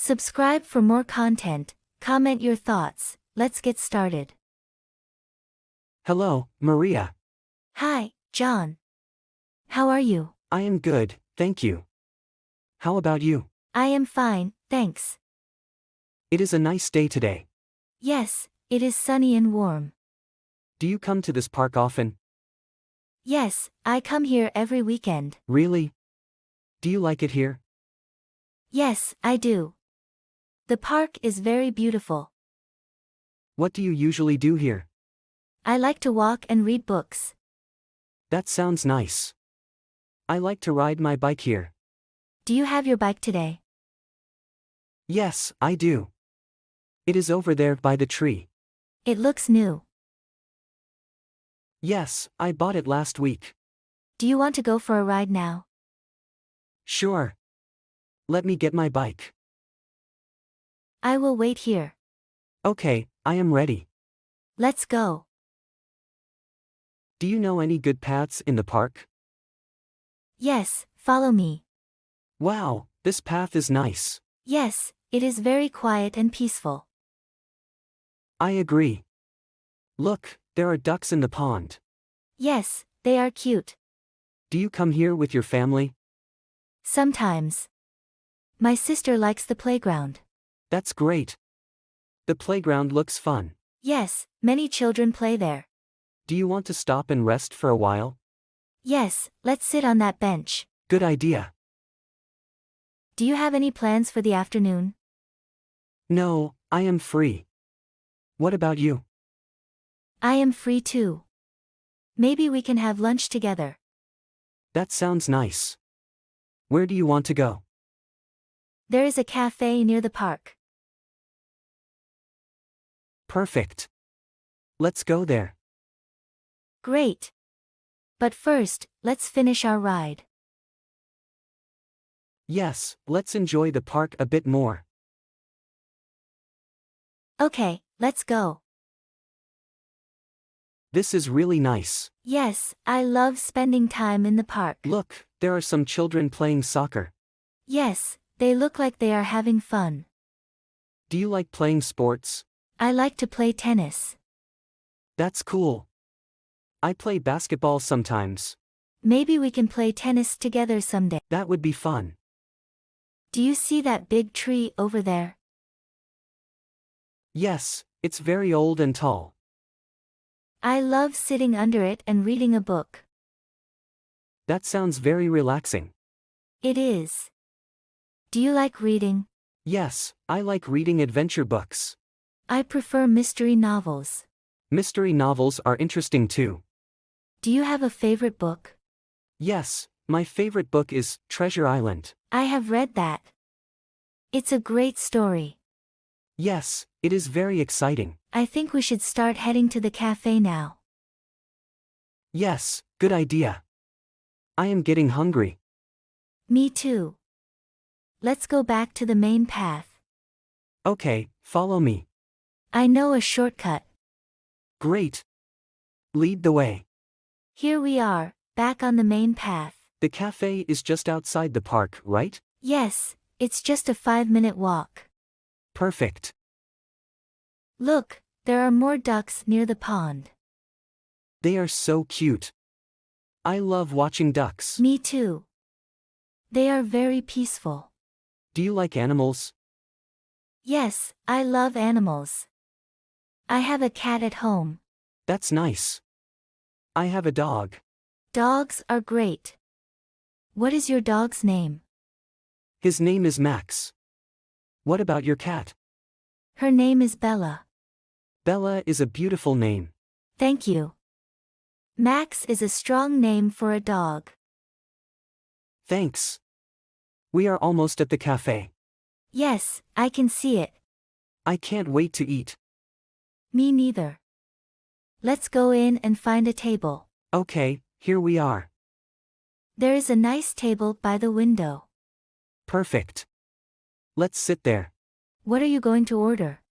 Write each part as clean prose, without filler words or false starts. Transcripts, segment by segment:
Subscribe for more content, comment your thoughts, let's get started. Hello, Maria. Hi, John. How are you? I am good, thank you. How about you? I am fine, thanks. It is a nice day today. Yes, it is sunny and warm. Do you come to this park often? Yes, I come here every weekend. Really? Do you like it here? Yes, I do. The park is very beautiful. What do you usually do here? I like to walk and read books. That sounds nice. I like to ride my bike here. Do you have your bike today? Yes, I do. It is over there by the tree. It looks new. Yes, I bought it last week. Do you want to go for a ride now? Sure. Let me get my bike. I will wait here. Okay, I am ready. Let's go. Do you know any good paths in the park? Yes, follow me. Wow, this path is nice. Yes, it is very quiet and peaceful. I agree. Look, there are ducks in the pond. Yes, they are cute. Do you come here with your family? Sometimes. My sister likes the playground. That's great. The playground looks fun. Yes, many children play there. Do you want to stop and rest for a while? Yes, let's sit on that bench. Good idea. Do you have any plans for the afternoon? No, I am free. What about you? I am free too. Maybe we can have lunch together. That sounds nice. Where do you want to go? There is a cafe near the park. Perfect. Let's go there. Great. But first, let's finish our ride. Yes, let's enjoy the park a bit more. Okay, let's go. This is really nice. Yes, I love spending time in the park. Look, there are some children playing soccer. Yes, they look like they are having fun. Do you like playing sports? I like to play tennis. That's cool. I play basketball sometimes. Maybe we can play tennis together someday. That would be fun. Do you see that big tree over there? Yes, it's very old and tall. I love sitting under it and reading a book. That sounds very relaxing. It is. Do you like reading? Yes, I like reading adventure books. I prefer mystery novels. Mystery novels are interesting too. Do you have a favorite book? Yes, my favorite book is Treasure Island. I have read that. It's a great story. Yes, it is very exciting. I think we should start heading to the cafe now. Yes, good idea. I am getting hungry. Me too. Let's go back to the main path. Okay, follow me. I know a shortcut. Great. Lead the way. Here we are, back on the main path. The cafe is just outside the park, right? Yes, it's just a 5-minute walk. Perfect. Look, there are more ducks near the pond. They are so cute. I love watching ducks. Me too. They are very peaceful. Do you like animals? Yes, I love animals. I have a cat at home. That's nice. I have a dog. Dogs are great. What is your dog's name? His name is Max. What about your cat? Her name is Bella. Bella is a beautiful name. Thank you. Max is a strong name for a dog. Thanks. We are almost at the cafe. Yes, I can see it. I can't wait to eat. Me neither. Let's go in and find a table. Okay, here we are. There is a nice table by the window. Perfect. Let's sit there. What are you going to order?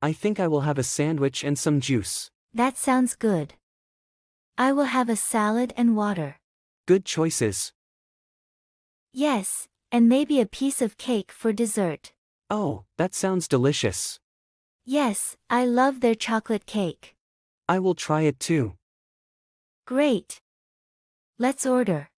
I think I will have a sandwich and some juice. That sounds good. I will have a salad and water. Good choices. Yes, and maybe a piece of cake for dessert. Oh, that sounds delicious. Yes, I love their chocolate cake. I will try it too. Great. Let's order.